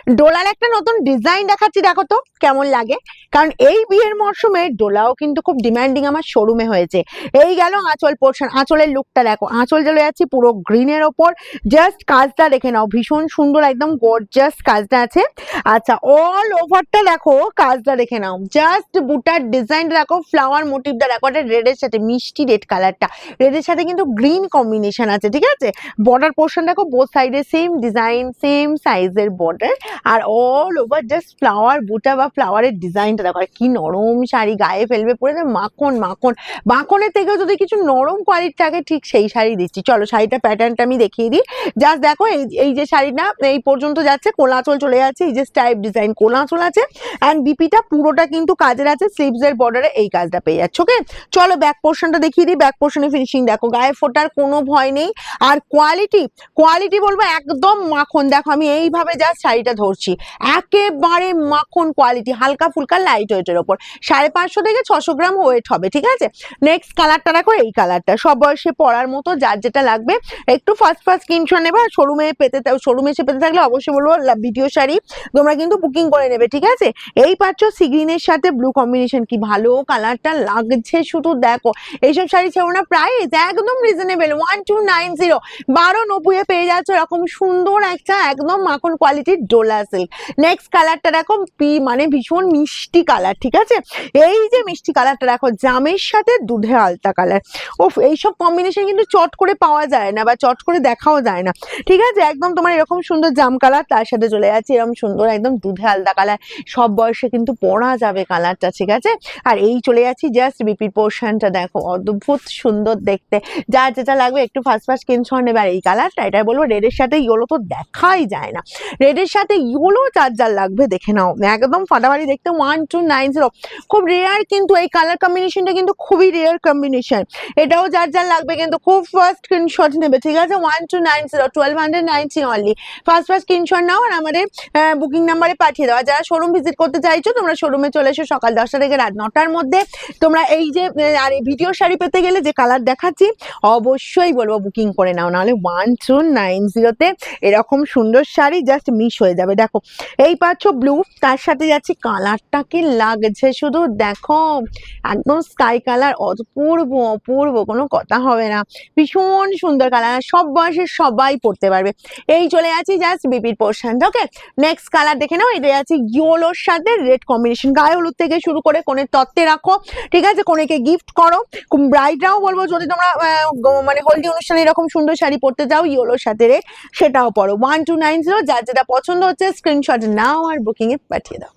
ডোলার একটা নতুন ডিজাইন দেখাচ্ছি, দেখো তো কেমন লাগে। কারণ এই বিয়ের মরশুমে ডোলাও কিন্তু খুব ডিমান্ডিং আমার শোরুমে হয়েছে। এই গেল আঁচল পোর্শন, আঁচলের লুকটা দেখো, আঁচল চলে যাচ্ছে পুরো গ্রিনের ওপর। জাস্ট কাজটা দেখে নাও, ভীষণ সুন্দর একদম গর্জিয়াস কাজটা আছে। আচ্ছা, অল ওভারটা দেখো, কাজটা দেখে নাও, জাস্ট বুটার ডিজাইন দেখো, ফ্লাওয়ার মোটিভটা দেখো, এটা রেডের সাথে মিষ্টি রেড কালারটা, রেডের সাথে কিন্তু গ্রিন কম্বিনেশন আছে, ঠিক আছে। বর্ডার পোর্শন দেখো, বোথ সাইডে সেম ডিজাইন, সেম সাইজের বর্ডার, আর অল ওভার জাস্ট ফ্লাওয়ার বুটা বা ফ্লাওয়ারের ডিজাইনটা দেখো। আর কি নরম শাড়ি, গায়ে ফেলবে পরে মাখন মাখন, মাখনের থেকেও যদি কিছু নরম কোয়ালিটি থাকে ঠিক সেই শাড়ি দিচ্ছি। চলো শাড়িটা প্যাটার্নটা আমি দেখিয়ে দিই। জাস্ট দেখো, এই যে শাড়িটা এই পর্যন্ত যাচ্ছে, কোলা আঁচল চলে যাচ্ছে, এই যে স্টাইপ ডিজাইন কোলা আঁচল আছে, অ্যান্ড বিপিটা পুরোটা কিন্তু কাজের আছে, স্লিভস এর বর্ডারে এই কাজটা পেয়ে যাচ্ছে। ওকে, চলো ব্যাক পোর্শনটা দেখিয়ে দিই। ব্যাক পোর্শনে ফিনিশিং দেখো, গায়ে ফোটার কোনো ভয় নেই। আর কোয়ালিটি বলবো একদম মাখন। দেখো আমি এইভাবে জাস্ট শাড়িটা ধরছি, একেবারে মাখন কোয়ালিটি, হালকা ফুলকা লাইট ওয়েটের ওপর, 550 থেকে 600 গ্রাম ওয়েট হবে, ঠিক আছে। নেক্সট কালারটা দেখো, এই কালারটা সব বয়সে পরার মতো, যার যেটা লাগবে একটু ফার্স্ট স্ক্রিনশট নেবে। আর শোরুমে এসে পেতে থাকলে অবশ্যই বলবো ভিডিও শাড়ি তোমরা কিন্তু বুকিং করে নেবে, ঠিক আছে। এই পাচ্ছ সি গ্রিনের সাথে ব্লু কম্বিনেশন, কি ভালো কালারটা লাগছে, শুধু দেখো। এইসব শাড়ি ছেড়ো না, প্রাইস একদম রিজনেবল, 1290, 1290 এ পেয়ে যাচ্ছে এরকম সুন্দর একটা একদম মাখন কোয়ালিটির ডোলা সিল্ক। নেক্সট কালারটা দেখো, মানে ভীষণ মিষ্টি কালার, ঠিক আছে। এই যে মিষ্টি কালারটা দেখো, জামের সাথে দুধে আলতা কালার, ওফ, এইসব কম্বিনেশন কিন্তু চট করে পাওয়া যায় না বা চট করে দেখাও যায় না, ঠিক আছে। একদম তোমার এরকম সুন্দর জাম কালার, তার সাথে চলে যাচ্ছে এরকম সুন্দর একদম দুধে আলতা কালার, সব বয়সে কিন্তু পরা যাবে কালারটা, ঠিক আছে। আর এই চলে যাচ্ছি জাস্ট বিপির পোর্শনটা দেখো, অদ্ভুত সুন্দর দেখতে, যার যেটা লাগবে একটু ফার্স্ট স্ক্রিনশট নেবে। আর এই কালারটা, এটা বলবো রেডের সাথে ইয়েলো তো দেখাই যায় না, রেডের সাথে ইয়েলো যার লাগবে দেখে নাও, একদম ফাটাফাটি দেখতে, 1290। খুব রেয়ার কিন্তু এই কালার কম্বিনেশনটা, কিন্তু খুবই রেয়ার কম্বিনেশন। এটাও যার লাগবে কিন্তু খুব ফার্স্ট স্ক্রিনশট নেবে, ঠিক আছে। 1290, 1290 অনলি। ফার্স্ট স্ক্রিনশট নাও আর আমাদের বুকিং নাম্বারে পাঠিয়ে দেওয়া। যারা শোরুম ভিজিট করতে চাইছো তোমরা শোরুমে চলে এসো সকাল 10টা থেকে রাত 9টার মধ্যে। তোমরা এই যে আর এই ভিডিও শাড়ি পেতে গেলে যে কালার দেখাচ্ছি অবশ্যই বলবো বুকিং করে নাও, নাহলে 1290-তে এরকম সুন্দর শাড়ি জাস্ট মিস হয়ে যাবে। দেখো এই পাচ্ছ ব্লু, তার সাথে যাচ্ছি, কালারটা কি লাগছে শুধু দেখো, একদম স্কাই কালার, অপূর্ব, কোনো কথা হবে না, ভীষণ সুন্দর কালার, সব বয়সের সবাই পড়তে পারবে। এই চলে যাচ্ছি জাস্ট বিপির পোর্শন। ওকে, নেক্সট কালার দেখে নাও, এটা যাচ্ছে ইয়েলোর সাথে রেড কম্বিনেশন, গায়ে হলুদ থেকে শুরু করে কোণের তত্ত্বে রাখো, ঠিক আছে, কোণেকে গিফট করো। ব্রাইডরাও বলবো যদি তোমরা মানে হলদি অনুষ্ঠানে এরকম সুন্দর শাড়ি পরতে যাও ইয়েলোর সাথে রেড, সেটাও পরো। 1290, যার যেটা পছন্দ হচ্ছে স্ক্রিনশট নাও আর বুকিং এ পাঠিয়ে দাও।